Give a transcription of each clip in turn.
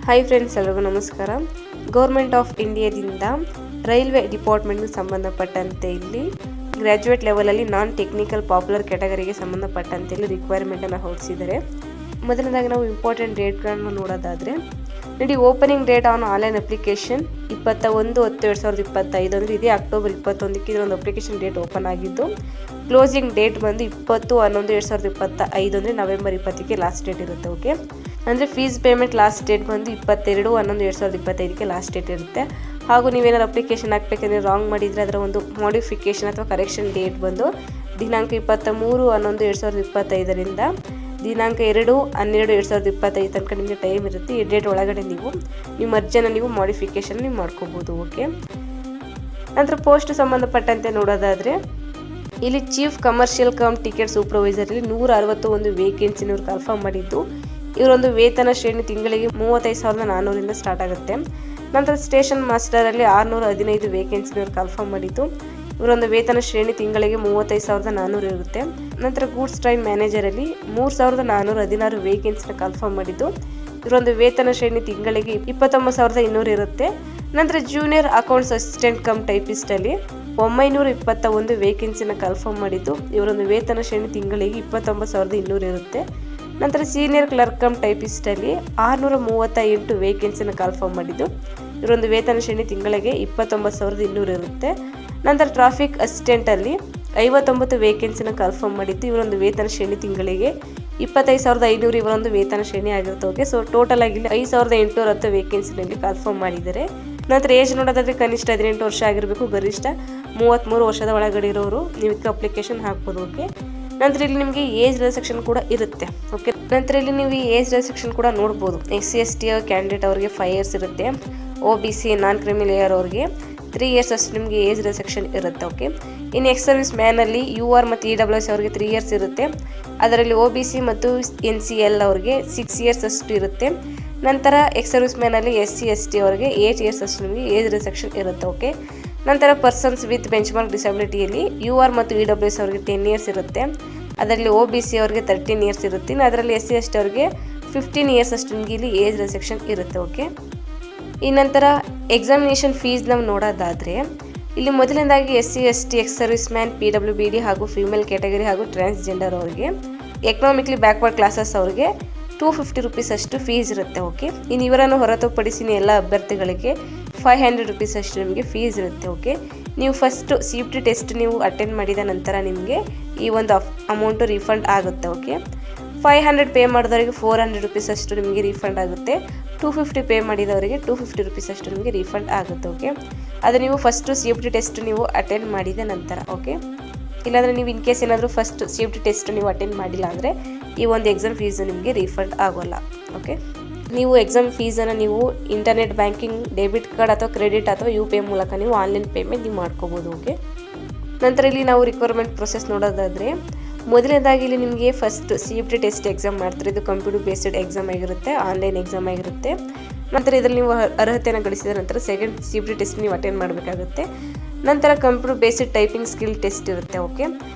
Hi friends, ಎಲ್ಲರಿಗೂ ನಮಸ್ಕಾರ. Government of ಇಂಡಿಯಾದಿಂದ ರೈಲ್ವೆ ಡಿಪಾರ್ಟ್ಮೆಂಟ್ಗೆ ಸಂಬಂಧಪಟ್ಟಂತೆ ಇಲ್ಲಿ ಗ್ರ್ಯಾಜುಯೇಟ್ ಲೆವೆಲಲ್ಲಿ ನಾನ್ ಟೆಕ್ನಿಕಲ್ ಪಾಪ್ಯುಲರ್ ಕ್ಯಾಟಗರಿಗೆ ಸಂಬಂಧಪಟ್ಟಂತೆ ಇಲ್ಲಿ ರಿಕ್ವೈರ್ಮೆಂಟನ್ನು ಹೊರಡಿಸಿದ್ದಾರೆ. ಮೊದಲನೇದಾಗಿ ನಾವು ಇಂಪಾರ್ಟೆಂಟ್ ಡೇಟ್ಗಳನ್ನು ನೋಡೋದಾದರೆ ನೋಡಿ, opening date on online application 21/10/2025 ಅಂದರೆ ಇದೇ ಅಕ್ಟೋಬರ್ 21ಕ್ಕೆ ಇದೊಂದು ಅಪ್ಲಿಕೇಶನ್ ಡೇಟ್ ಓಪನ್ ಆಗಿದ್ದು, ಕ್ಲೋಸಿಂಗ್ ಡೇಟ್ ಬಂದು 20/11/2025 ಅಂದರೆ ನವೆಂಬರ್ 20ಕ್ಕೆ ಲಾಸ್ಟ್ ಡೇಟ್ ಇರುತ್ತೆ. ಓಕೆ, ಅಂದರೆ ಫೀಸ್ ಪೇಮೆಂಟ್ ಲಾಸ್ಟ್ ಡೇಟ್ ಬಂದು 22/11/2025ಕ್ಕೆ ಲಾಸ್ಟ್ ಡೇಟ್ ಇರುತ್ತೆ. ಹಾಗೂ ನೀವೇನಾದ್ರು ಅಪ್ಲಿಕೇಶನ್ ಹಾಕಬೇಕಂದ್ರೆ ರಾಂಗ್ ಮಾಡಿದರೆ ಅದರ ಒಂದು ಮಾಡಿಫಿಕೇಷನ್ ಅಥವಾ ಕರೆಕ್ಷನ್ ಡೇಟ್ ಬಂದು ದಿನಾಂಕ 23/11/2025ರಿಂದ ದಿನಾಂಕ 2/12/2025 ತನಕ ನಿಮಗೆ ಟೈಮ್ ಇರುತ್ತೆ. ಈ ಡೇಟ್ ಒಳಗಡೆ ನಿಮ್ಮ ಅರ್ಜಿಯನ್ನು ನೀವು ಮಾಡಿಫಿಕೇಷನ್ ನೀವು ಮಾಡ್ಕೋಬೋದು. ಓಕೆ, ನಂತರ ಪೋಸ್ಟ್ ಸಂಬಂಧಪಟ್ಟಂತೆ ನೋಡೋದಾದರೆ ಇಲ್ಲಿ ಚೀಫ್ ಕಮರ್ಷಿಯಲ್ ಕಮ್ ಟಿಕೆಟ್ ಸೂಪರ್ವೈಸರಲ್ಲಿ 161 ವೇಕೆನ್ಸಿನವ್ರು ಕನ್ಫರ್ಮ್ ಮಾಡಿದ್ದು, ಇವರೊಂದು ವೇತನ ಶ್ರೇಣಿ ತಿಂಗಳಿಗೆ 35,400ರಿಂದ ಸ್ಟಾರ್ಟ್ ಆಗುತ್ತೆ. ನಂತರ ಸ್ಟೇಷನ್ ಮಾಸ್ಟರಲ್ಲಿ 615 ವೇಕೆನ್ಸಿನವ್ರು ಕನ್ಫರ್ಮ್ ಮಾಡಿದ್ದು, ಇವರೊಂದು ವೇತನ ಶ್ರೇಣಿ ತಿಂಗಳಿಗೆ 35,400 ಇರುತ್ತೆ. ನಂತರ ಗೂಡ್ಸ್ ಟ್ರೈನ್ ಮ್ಯಾನೇಜರಲ್ಲಿ 3,416 ವೇಕೆನ್ಸಿನ ಕನ್ಫರ್ಮ್ ಮಾಡಿದ್ದು, ಇವರೊಂದು ವೇತನ ಶ್ರೇಣಿ ತಿಂಗಳಿಗೆ 29,200 ಇರುತ್ತೆ. ನಂತರ ಜೂನಿಯರ್ ಅಕೌಂಟ್ಸ್ ಅಸಿಸ್ಟೆಂಟ್ ಕಮ್ ಟೈಪಿಸ್ಟಲ್ಲಿ 921 ವೇಕೆನ್ಸಿನ ಕನ್ಫರ್ಮ್ ಮಾಡಿದ್ದು, ಇವರೊಂದು ವೇತನ ಶ್ರೇಣಿ ತಿಂಗಳಿಗೆ 29,200 ಇರುತ್ತೆ. ನಂತರ ಸೀನಿಯರ್ ಕ್ಲರ್ಕ್ ಕಮ್ ಟೈಪಿಸ್ಟಲ್ಲಿ 638 ವೇಕೆನ್ಸಿನ ಕನ್ಫರ್ಮ್ ಮಾಡಿದ್ದು, ಇವರೊಂದು ವೇತನ ಶ್ರೇಣಿ ತಿಂಗಳಿಗೆ 29,200 ಇರುತ್ತೆ. ನಂತರ ಟ್ರಾಫಿಕ್ ಅಸಿಸ್ಟೆಂಟಲ್ಲಿ 59 ವೇಕೆನ್ಸಿನ ಕನ್ಫರ್ಮ್ ಮಾಡಿದ್ದು, ಇವರೊಂದು ವೇತನ ಶ್ರೇಣಿ ತಿಂಗಳಿಗೆ 25,500 ಇವರೊಂದು ವೇತನ ಶ್ರೇಣಿ ಆಗಿರುತ್ತೆ. ಓಕೆ, ಸೊ ಟೋಟಲ್ ಆಗಿ 5,810 ವೇಕೆನ್ಸಿನಲ್ಲಿ ಕನ್ಫರ್ಮ್ ಮಾಡಿದ್ದಾರೆ. ನಂತರ ಏಜ್ ನೋಡೋದಾದರೆ ಕನಿಷ್ಠ 18 ವರ್ಷ ಆಗಿರಬೇಕು, ಗರಿಷ್ಠ 33 ವರ್ಷದ ಒಳಗಡೆ ಇರೋರು ನೀವು ಇದಕ್ಕೆ ಅಪ್ಲಿಕೇಶನ್ ಹಾಕ್ಬೋದು. ಓಕೆ, ನಂತರ ಇಲ್ಲಿ ನಿಮಗೆ ಏಜ್ ರಿಸೆಕ್ಷನ್ ಕೂಡ ಇರುತ್ತೆ. ಓಕೆ, ನಂತರ ಇಲ್ಲಿ ನೀವು ಈ ಏಜ್ ರಿಸೆಕ್ಷನ್ ಕೂಡ ನೋಡ್ಬೋದು. SC/ST ಕ್ಯಾಂಡಿಡೇಟ್ ಅವರಿಗೆ 5 ಇಯರ್ಸ್ ಇರುತ್ತೆ. OBC ನಾನ್ ಕ್ರಿಮಿನಲ್ ಲೇಯರ್ ಅವರಿಗೆ 3 ಇಯರ್ಸ್ ಅಷ್ಟು ನಿಮಗೆ ಏಜ್ ರಿಸೆಕ್ಷನ್ ಇರುತ್ತೆ. ಓಕೆ, ಇನ್ನು ಎಕ್ಸ್ ಸರ್ವಿಸ್ ಮ್ಯಾನಲ್ಲಿ UR ಮತ್ತು EWS ಅವರಿಗೆ 3 ಇಯರ್ಸ್ ಇರುತ್ತೆ. ಅದರಲ್ಲಿ OBC ಮತ್ತು NCL ಅವರಿಗೆ 6 ಇಯರ್ಸ್ ಅಷ್ಟು ಇರುತ್ತೆ. ನಂತರ ಎಕ್ಸ್ ಸರ್ವಿಸ್ ಮ್ಯಾನಲ್ಲಿ SC/ST ಅವರಿಗೆ 8 ಇಯರ್ಸ್ ಅಷ್ಟು ನಿಮಗೆ ಏಜ್ ರಿಸೆಕ್ಷನ್ ಇರುತ್ತೆ. ಓಕೆ, ನಂತರ ಪರ್ಸನ್ಸ್ ವಿತ್ ಬೆಂಚ್ಮಾರ್ಕ್ ಡಿಸಬಿಲಿಟಿಯಲ್ಲಿ UR ಮತ್ತು EWS ಅವರಿಗೆ 10 ಇಯರ್ಸ್ ಇರುತ್ತೆ. ಅದರಲ್ಲಿ OBC ಅವರಿಗೆ 13 ಇಯರ್ಸ್ ಇರುತ್ತೆ. ಅದರಲ್ಲಿ SC/ST ಅವರಿಗೆ 15 ಇಯರ್ಸ್ ಅಷ್ಟು ನಿಮಗೆ ಇಲ್ಲಿ ಏಜ್ ರಿಸೆಕ್ಷನ್ ಇರುತ್ತೆ. ಓಕೆ, ಈ ನಂತರ ಎಕ್ಸಾಮಿನೇಷನ್ ಫೀಸ್ ನಾವು ನೋಡೋದಾದರೆ ಇಲ್ಲಿ ಮೊದಲನೇದಾಗಿ SC/ST ex service man, PWBD ಹಾಗೂ ಫಿಮೇಲ್ ಕ್ಯಾಟಗರಿ ಹಾಗೂ ಟ್ರಾನ್ಸ್ಜೆಂಡರ್ ಅವರಿಗೆ, ಎಕನಾಮಿಕ್ಲಿ ಬ್ಯಾಕ್ವರ್ಡ್ ಕ್ಲಾಸಸ್ ಅವರಿಗೆ 250 ರುಪೀಸ್ ಅಷ್ಟು ಫೀಸ್ ಇರುತ್ತೆ. ಓಕೆ, ಇನ್ನು ಇವರನ್ನು ಹೊರತುಪಡಿಸಿ ಎಲ್ಲ ಅಭ್ಯರ್ಥಿಗಳಿಗೆ 500 ರುಪೀಸ್ ಅಷ್ಟು ನಿಮಗೆ ಫೀಸ್ ಇರುತ್ತೆ. ಓಕೆ, ನೀವು ಫಸ್ಟು CPT ಟೆಸ್ಟ್ ನೀವು ಅಟೆಂಡ್ ಮಾಡಿದ ನಂತರ ನಿಮಗೆ ಈ ಒಂದು ಅಮೌಂಟು ರಿಫಂಡ್ ಆಗುತ್ತೆ. ಓಕೆ, 500 ಪೇ ಮಾಡಿದವರಿಗೆ 400 ರುಪೀಸ್ ಅಷ್ಟು ನಿಮಗೆ ರಿಫಂಡ್ ಆಗುತ್ತೆ. 250 ಪೇ ಮಾಡಿದವರಿಗೆ 250 ರುಪೀಸ್ ಅಷ್ಟು ನಿಮಗೆ ರಿಫಂಡ್ ಆಗುತ್ತೆ. ಓಕೆ, ಅದು ನೀವು ಫಸ್ಟು CPT ಟೆಸ್ಟ್ ನೀವು ಅಟೆಂಡ್ ಮಾಡಿದ ನಂತರ. ಓಕೆ, ಇಲ್ಲಾಂದರೆ ನೀವು ಇನ್ ಕೇಸ್ ಏನಾದರೂ ಫಸ್ಟ್ CPT ಟೆಸ್ಟ್ ನೀವು ಅಟೆಂಡ್ ಮಾಡಿಲ್ಲ ಅಂದರೆ ಈ ಒಂದು ಎಕ್ಸಾಮ್ ಫೀಸು ನಿಮಗೆ ರಿಫಂಡ್ ಆಗೋಲ್ಲ. ಓಕೆ, ನೀವು ಎಕ್ಸಾಮ್ ಫೀಸನ್ನು ನೀವು ಇಂಟರ್ನೆಟ್ ಬ್ಯಾಂಕಿಂಗ್, ಡೆಬಿಟ್ ಕಾರ್ಡ್ ಅಥವಾ ಕ್ರೆಡಿಟ್ ಅಥವಾ UPI ಮೂಲಕ ನೀವು ಆನ್ಲೈನ್ ಪೇಮೆಂಟ್ ನೀವು ಮಾಡ್ಕೋಬೋದು. ಓಕೆ, ನಂತರ ಇಲ್ಲಿ ನಾವು ರಿಕ್ವೈರ್ಮೆಂಟ್ ಪ್ರೊಸೆಸ್ ನೋಡೋದಾದರೆ ಮೊದಲನೇದಾಗಿ ಇಲ್ಲಿ ನಿಮಗೆ ಫಸ್ಟ್ CPT ಟೆಸ್ಟ್ ಎಕ್ಸಾಮ್ ಮಾಡ್ತಾರೆ. ಇದು ಕಂಪ್ಯೂಟರ್ ಬೇಸ್ಡ್ ಎಕ್ಸಾಮ್ ಆಗಿರುತ್ತೆ, ಆನ್ಲೈನ್ ಎಕ್ಸಾಮ್ ಆಗಿರುತ್ತೆ. ನಂತರ ಇದರಲ್ಲಿ ನೀವು ಅರ್ಹತೆಯನ್ನು ಗಳಿಸಿದ ನಂತರ ಸೆಕೆಂಡ್ CPT ಟೆಸ್ಟ್ ನೀವು ಅಟೆಂಡ್ ಮಾಡಬೇಕಾಗುತ್ತೆ. ನಂತರ computer based typing skill test ಇರುತ್ತೆ. ಓಕೆ,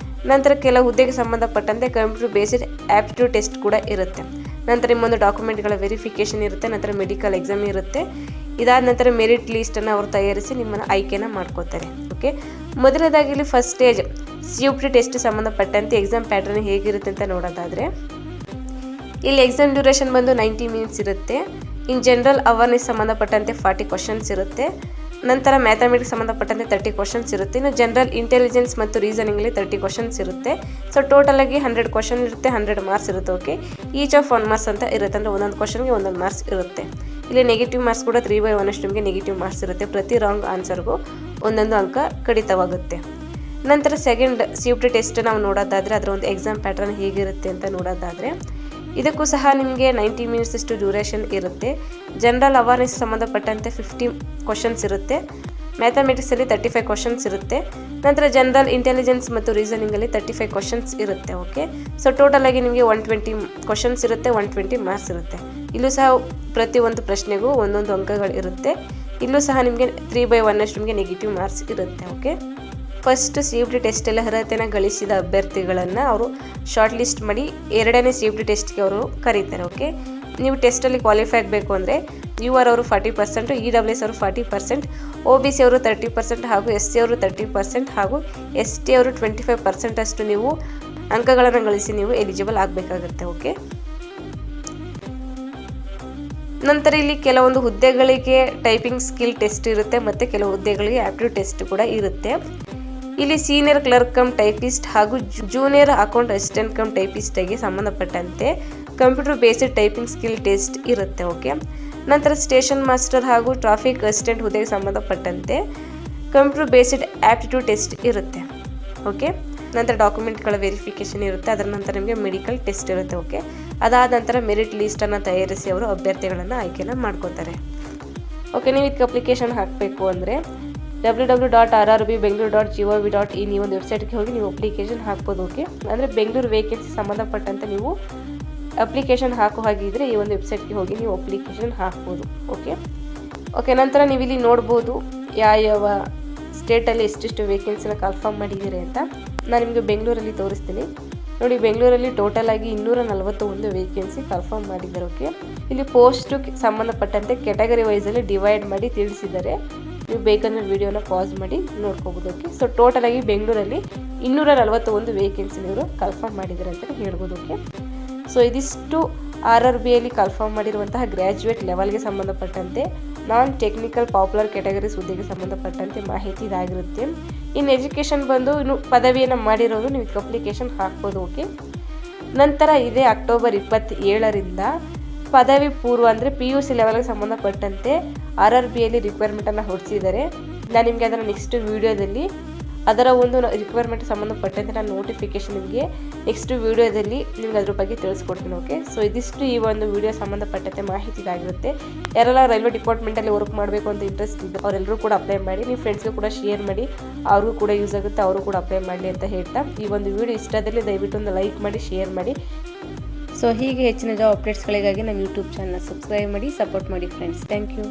ನಂತರ ಕೆಲವು ಹುದ್ದೆಗೆ ಸಂಬಂಧಪಟ್ಟಂತೆ ಕಂಪ್ಯೂಟರ್ ಬೇಸ್ಡ್ ಆಪ್ಟಿಟ್ಯೂಡ್ ಟೆಸ್ಟ್ ಕೂಡ ಇರುತ್ತೆ. ನಂತರ ನಿಮ್ಮೊಂದು ಡಾಕ್ಯುಮೆಂಟ್ಗಳ ವೆರಿಫಿಕೇಷನ್ ಇರುತ್ತೆ. ನಂತರ ಮೆಡಿಕಲ್ ಎಕ್ಸಾಮ್ ಇರುತ್ತೆ. ಇದಾದ ನಂತರ ಮೆರಿಟ್ ಲೀಸ್ಟನ್ನು ಅವರು ತಯಾರಿಸಿ ನಿಮ್ಮನ್ನು ಆಯ್ಕೆನ ಮಾಡ್ಕೋತಾರೆ. ಓಕೆ, ಮೊದಲನೇದಾಗಿ ಇಲ್ಲಿ ಫಸ್ಟ್ ಸ್ಟೇಜ್ CPT ಟೆಸ್ಟ್ ಸಂಬಂಧಪಟ್ಟಂತೆ ಎಕ್ಸಾಮ್ ಪ್ಯಾಟರ್ನ್ ಹೇಗಿರುತ್ತೆ ಅಂತ ನೋಡೋದಾದರೆ ಇಲ್ಲಿ ಎಕ್ಸಾಮ್ ಡ್ಯೂರೇಷನ್ ಬಂದು 90 ಮಿನಿಟ್ಸ್ ಇರುತ್ತೆ. ಇನ್ ಜನರಲ್ ಅವೇರ್ನೆಸ್ ಸಂಬಂಧಪಟ್ಟಂತೆ 40 ಕ್ವಶನ್ಸ್ ಇರುತ್ತೆ. ನಂತರ ಮ್ಯಾಥಮೆಟಿಕ್ಸ್ ಸಂಬಂಧಪಟ್ಟಂತೆ 30 ಕ್ವಶನ್ಸ್ ಇರುತ್ತೆ. ಇನ್ನು ಜನರಲ್ ಇಂಟೆಲಿಜೆನ್ಸ್ ಮತ್ತು ರೀಸನಿಂಗಲ್ಲಿ 30 ಕ್ವಶನ್ಸ್ ಇರುತ್ತೆ. ಸೊ ಟೋಟಲ್ ಆಗಿ 100 ಕ್ವಶನ್ ಇರುತ್ತೆ, 100 ಮಾರ್ಕ್ಸ್ ಇರುತ್ತೆ. ಓಕೆ, ಈಚ್ ಆಫ್ 1 ಮಾರ್ಕ್ಸ್ ಅಂತ ಇರುತ್ತೆ. ಅಂದರೆ ಒಂದೊಂದು ಕ್ವಶನ್ಗೆ ಒಂದೊಂದು ಮಾರ್ಕ್ಸ್ ಇರುತ್ತೆ. ಇಲ್ಲಿ ನೆಗೆಟಿವ್ ಮಾರ್ಕ್ಸ್ ಕೂಡ 3/1 ಅಷ್ಟು ನಿಮಗೆ ನೆಗೆಟಿವ್ ಮಾರ್ಕ್ಸ್ ಇರುತ್ತೆ. ಪ್ರತಿ ರಾಂಗ್ ಆನ್ಸರ್ಗೂ ಒಂದೊಂದು ಅಂಕ ಕಡಿತವಾಗುತ್ತೆ. ನಂತರ ಸೆಕೆಂಡ್ CPT ಟೆಸ್ಟ್ ನಾವು ನೋಡೋದಾದರೆ ಅದರ ಒಂದು ಎಕ್ಸಾಮ್ ಪ್ಯಾಟರ್ನ್ ಹೇಗಿರುತ್ತೆ ಅಂತ ನೋಡೋದಾದರೆ ಇದಕ್ಕೂ ಸಹ ನಿಮಗೆ 90 ಮಿನಿಟ್ಸ್ ಅಷ್ಟು ಡ್ಯೂರೇಷನ್ ಇರುತ್ತೆ. ಜನರಲ್ ಅವೇರ್ನೆಸ್ ಸಂಬಂಧಪಟ್ಟಂತೆ 50 ಕ್ವಶನ್ಸ್ ಇರುತ್ತೆ. ಮ್ಯಾಥಮೆಟಿಕ್ಸಲ್ಲಿ 35 ಕ್ವಶನ್ಸ್ ಇರುತ್ತೆ. ನಂತರ ಜನರಲ್ ಇಂಟೆಲಿಜೆನ್ಸ್ ಮತ್ತು ರೀಸನಿಂಗಲ್ಲಿ 35 ಕ್ವಶನ್ಸ್ ಇರುತ್ತೆ. ಓಕೆ, ಸೊ ಟೋಟಲ್ ಆಗಿ ನಿಮಗೆ 120 ಕ್ವಶನ್ಸ್ ಇರುತ್ತೆ, 120 ಮಾರ್ಕ್ಸ್ ಇರುತ್ತೆ. ಇಲ್ಲೂ ಸಹ ಪ್ರತಿಯೊಂದು ಪ್ರಶ್ನೆಗೂ ಒಂದೊಂದು ಅಂಕಗಳು ಇರುತ್ತೆ. ಇಲ್ಲೂ ಸಹ ನಿಮಗೆ 3/1 ಅಷ್ಟು ನಿಮಗೆ ನೆಗೆಟಿವ್ ಮಾರ್ಕ್ಸ್ ಇರುತ್ತೆ. ಓಕೆ, ಫಸ್ಟ್ CPT ಟೆಸ್ಟಲ್ಲಿ ಅರ್ಹತೆಯನ್ನು ಗಳಿಸಿದ ಅಭ್ಯರ್ಥಿಗಳನ್ನು ಅವರು ಶಾರ್ಟ್ ಲಿಸ್ಟ್ ಮಾಡಿ ಎರಡನೇ CPT ಟೆಸ್ಟ್ಗೆ ಅವರು ಕರೀತಾರೆ. ಓಕೆ, ನೀವು ಟೆಸ್ಟಲ್ಲಿ ಕ್ವಾಲಿಫೈ ಆಗಬೇಕು ಅಂದರೆ UR ಅವರು 40%, EWS ಅವರು 40%, OBC ಅವರು 30% ಹಾಗೂ SC ಅವರು 30% ಹಾಗೂ ST ಅವರು 25% ಅಷ್ಟು ನೀವು ಅಂಕಗಳನ್ನು ಗಳಿಸಿ ನೀವು ಎಲಿಜಿಬಲ್ ಆಗಬೇಕಾಗುತ್ತೆ. ಓಕೆ, ನಂತರ ಇಲ್ಲಿ ಕೆಲವೊಂದು ಹುದ್ದೆಗಳಿಗೆ ಟೈಪಿಂಗ್ ಸ್ಕಿಲ್ ಟೆಸ್ಟ್ ಇರುತ್ತೆ ಮತ್ತು ಕೆಲವು ಹುದ್ದೆಗಳಿಗೆ ಆಪ್ಟಿಟ್ಯೂಡ್ ಟೆಸ್ಟ್ ಕೂಡ ಇರುತ್ತೆ. ಇಲ್ಲಿ ಸೀನಿಯರ್ ಕ್ಲರ್ಕ್ ಕಮ್ ಟೈಪಿಸ್ಟ್ ಹಾಗೂ ಜೂನಿಯರ್ ಅಕೌಂಟ್ ಅಸಿಸ್ಟೆಂಟ್ ಕಮ್ ಟೈಪಿಸ್ಟ್ಗೆ ಸಂಬಂಧಪಟ್ಟಂತೆ computer based typing skill test ಇರುತ್ತೆ. ಓಕೆ, ನಂತರ ಸ್ಟೇಷನ್ ಮಾಸ್ಟರ್ ಹಾಗೂ ಟ್ರಾಫಿಕ್ ಅಸಿಸ್ಟೆಂಟ್ ಹುದ್ದೆಗೆ ಸಂಬಂಧಪಟ್ಟಂತೆ ಕಂಪ್ಯೂಟರ್ ಬೇಸ್ಡ್ ಆಪ್ಟಿಟ್ಯೂಡ್ ಟೆಸ್ಟ್ ಇರುತ್ತೆ. ಓಕೆ, ನಂತರ ಡಾಕ್ಯುಮೆಂಟ್ಗಳ ವೆರಿಫಿಕೇಷನ್ ಇರುತ್ತೆ. ಅದರ ನಂತರ ನಿಮಗೆ ಮೆಡಿಕಲ್ ಟೆಸ್ಟ್ ಇರುತ್ತೆ. ಓಕೆ, ಅದಾದ ನಂತರ ಮೆರಿಟ್ ಲೀಸ್ಟನ್ನು ತಯಾರಿಸಿ ಅವರು ಅಭ್ಯರ್ಥಿಗಳನ್ನು ಆಯ್ಕೆನ ಮಾಡ್ಕೋತಾರೆ. ಓಕೆ, ನೀವು ಇದಕ್ಕೆ ಅಪ್ಲಿಕೇಶನ್ ಹಾಕಬೇಕು ಅಂದರೆ www.rrbbengaluru.gov.in ಈ ಒಂದು ವೆಬ್ಸೈಟ್ಗೆ ಹೋಗಿ ನೀವು ಅಪ್ಲಿಕೇಶನ್ ಹಾಕ್ಬೋದು. ಓಕೆ, ಅಂದರೆ ಬೆಂಗಳೂರು ವೇಕೆನ್ಸಿ ಸಂಬಂಧಪಟ್ಟಂತೆ ನೀವು ಅಪ್ಲಿಕೇಶನ್ ಹಾಕೋ ಹಾಗಿದ್ರೆ ಈ ಒಂದು ವೆಬ್ಸೈಟ್ಗೆ ಹೋಗಿ ನೀವು ಅಪ್ಲಿಕೇಶನ್ ಹಾಕ್ಬೋದು. ಓಕೆ, ನಂತರ ನೀವು ಇಲ್ಲಿ ನೋಡ್ಬೋದು ಯಾವ ಸ್ಟೇಟಲ್ಲಿ ಎಷ್ಟೆಷ್ಟು ವೇಕೆನ್ಸಿನ ಕನ್ಫರ್ಮ್ ಮಾಡಿದ್ದೀರಿ ಅಂತ. ನಾನು ನಿಮಗೆ ಬೆಂಗಳೂರಲ್ಲಿ ತೋರಿಸ್ತೀನಿ ನೋಡಿ. ಬೆಂಗಳೂರಲ್ಲಿ ಟೋಟಲ್ ಆಗಿ 241 ವೇಕೆನ್ಸಿ ಕನ್ಫರ್ಮ್ ಮಾಡಿದ್ದಾರೆ. ಓಕೆ, ಇಲ್ಲಿ ಪೋಸ್ಟ್ ಸಂಬಂಧಪಟ್ಟಂತೆ ಕ್ಯಾಟಗರಿ ವೈಸಲ್ಲಿ ಡಿವೈಡ್ ಮಾಡಿ ತಿಳಿಸಿದ್ದಾರೆ. ನೀವು ಬೇಕಂದ್ರೆ ವಿಡಿಯೋನ ಪಾಸ್ ಮಾಡಿ ನೋಡ್ಕೋಬೋದು. ಓಕೆ, ಸೊ ಟೋಟಲ್ ಆಗಿ ಬೆಂಗಳೂರಲ್ಲಿ 241 ವೇಕೆನ್ಸಿ ಇವರು ಕನ್ಫರ್ಮ್ ಮಾಡಿದ್ದಾರೆ ಅಂತ ಹೇಳ್ಬೋದು. ಓಕೆ, ಸೊ ಇದಿಷ್ಟು RRBಯಲ್ಲಿ ಕನ್ಫರ್ಮ್ ಮಾಡಿರುವಂತಹ ಗ್ರ್ಯಾಜುಯೇಟ್ ಲೆವೆಲ್ಗೆ ಸಂಬಂಧಪಟ್ಟಂತೆ ನಾನ್ ಟೆಕ್ನಿಕಲ್ ಪಾಪ್ಯುಲರ್ ಕ್ಯಾಟಗರೀಸ್ ಹುದ್ದೆಗೆ ಸಂಬಂಧಪಟ್ಟಂತೆ ಮಾಹಿತಿ ಇದಾಗಿರುತ್ತೆ. ಇನ್ನು ಎಜುಕೇಷನ್ ಬಂದು ಇನ್ನು ಪದವಿಯನ್ನು ಮಾಡಿರೋರು ನೀವು ಇದಕ್ಕೆ ಅಪ್ಲಿಕೇಶನ್ ಹಾಕ್ಬೋದು. ಓಕೆ, ನಂತರ ಇದೇ ಅಕ್ಟೋಬರ್ 27ರಿಂದ ಪದವಿ ಪೂರ್ವ ಅಂದರೆ PUC ಲೆವೆಲ್ಗೆ ಸಂಬಂಧಪಟ್ಟಂತೆ RRBಯಲ್ಲಿ ರಿಕ್ವೈರ್ಮೆಂಟನ್ನು ಹೊರಡಿಸಿದ್ದಾರೆ. ನಾನು ನಿಮಗೆ ಅದನ್ನು ನೆಕ್ಸ್ಟ್ ವೀಡಿಯೋದಲ್ಲಿ ಅದರ ಒಂದು ರಿಕ್ವೈರ್ಮೆಂಟ್ ಸಂಬಂಧಪಟ್ಟಂತೆ ನಾನು ನೋಟಿಫಿಕೇಶನ್ ನಿಮಗೆ ನೆಕ್ಸ್ಟ್ ವೀಡಿಯೋದಲ್ಲಿ ನಿಮ್ಗೆ ಅದ್ರ ಬಗ್ಗೆ ತಿಳಿಸ್ಕೊಡ್ತೀನಿ. ಓಕೆ, ಸೊ ಇದಿಷ್ಟು ಈ ಒಂದು ವಿಡಿಯೋ ಸಂಬಂಧಪಟ್ಟಂತೆ ಮಾಹಿತಿ ಇದಾಗಿರುತ್ತೆ. ಯಾರೆಲ್ಲ ರೈಲ್ವೆ ಡಿಪಾರ್ಟ್ಮೆಂಟಲ್ಲಿ ವರ್ಕ್ ಮಾಡಬೇಕು ಅಂತ ಇಂಟ್ರೆಸ್ಟ್ ಇದೆ ಅವರೆಲ್ಲರೂ ಕೂಡ ಅಪ್ಲೈ ಮಾಡಿ, ನಿಮ್ಮ ಫ್ರೆಂಡ್ಸ್ಗೂ ಕೂಡ ಶೇರ್ ಮಾಡಿ, ಅವ್ರಿಗೂ ಕೂಡ ಯೂಸ್ ಆಗುತ್ತೆ, ಅವರು ಕೂಡ ಅಪ್ಲೈ ಮಾಡಲಿ ಅಂತ ಹೇಳ್ತಾ ಈ ಒಂದು ವಿಡಿಯೋ ಇಷ್ಟದಲ್ಲಿ ದಯವಿಟ್ಟು ಒಂದು ಲೈಕ್ ಮಾಡಿ, ಶೇರ್ ಮಾಡಿ. ಸೊ ಹೀಗೆ ಹೆಚ್ಚಿನ ಜಾಬ್ ಅಪ್ಡೇಟ್ಸ್ಗಳಿಗಾಗಿ ನಮ್ಮ ಯೂಟ್ಯೂಬ್ ಚಾನಲ್ ಸಬ್ಸ್ಕ್ರೈಬ್ ಮಾಡಿ, ಸಪೋರ್ಟ್ ಮಾಡಿ ಫ್ರೆಂಡ್ಸ್. Thank you.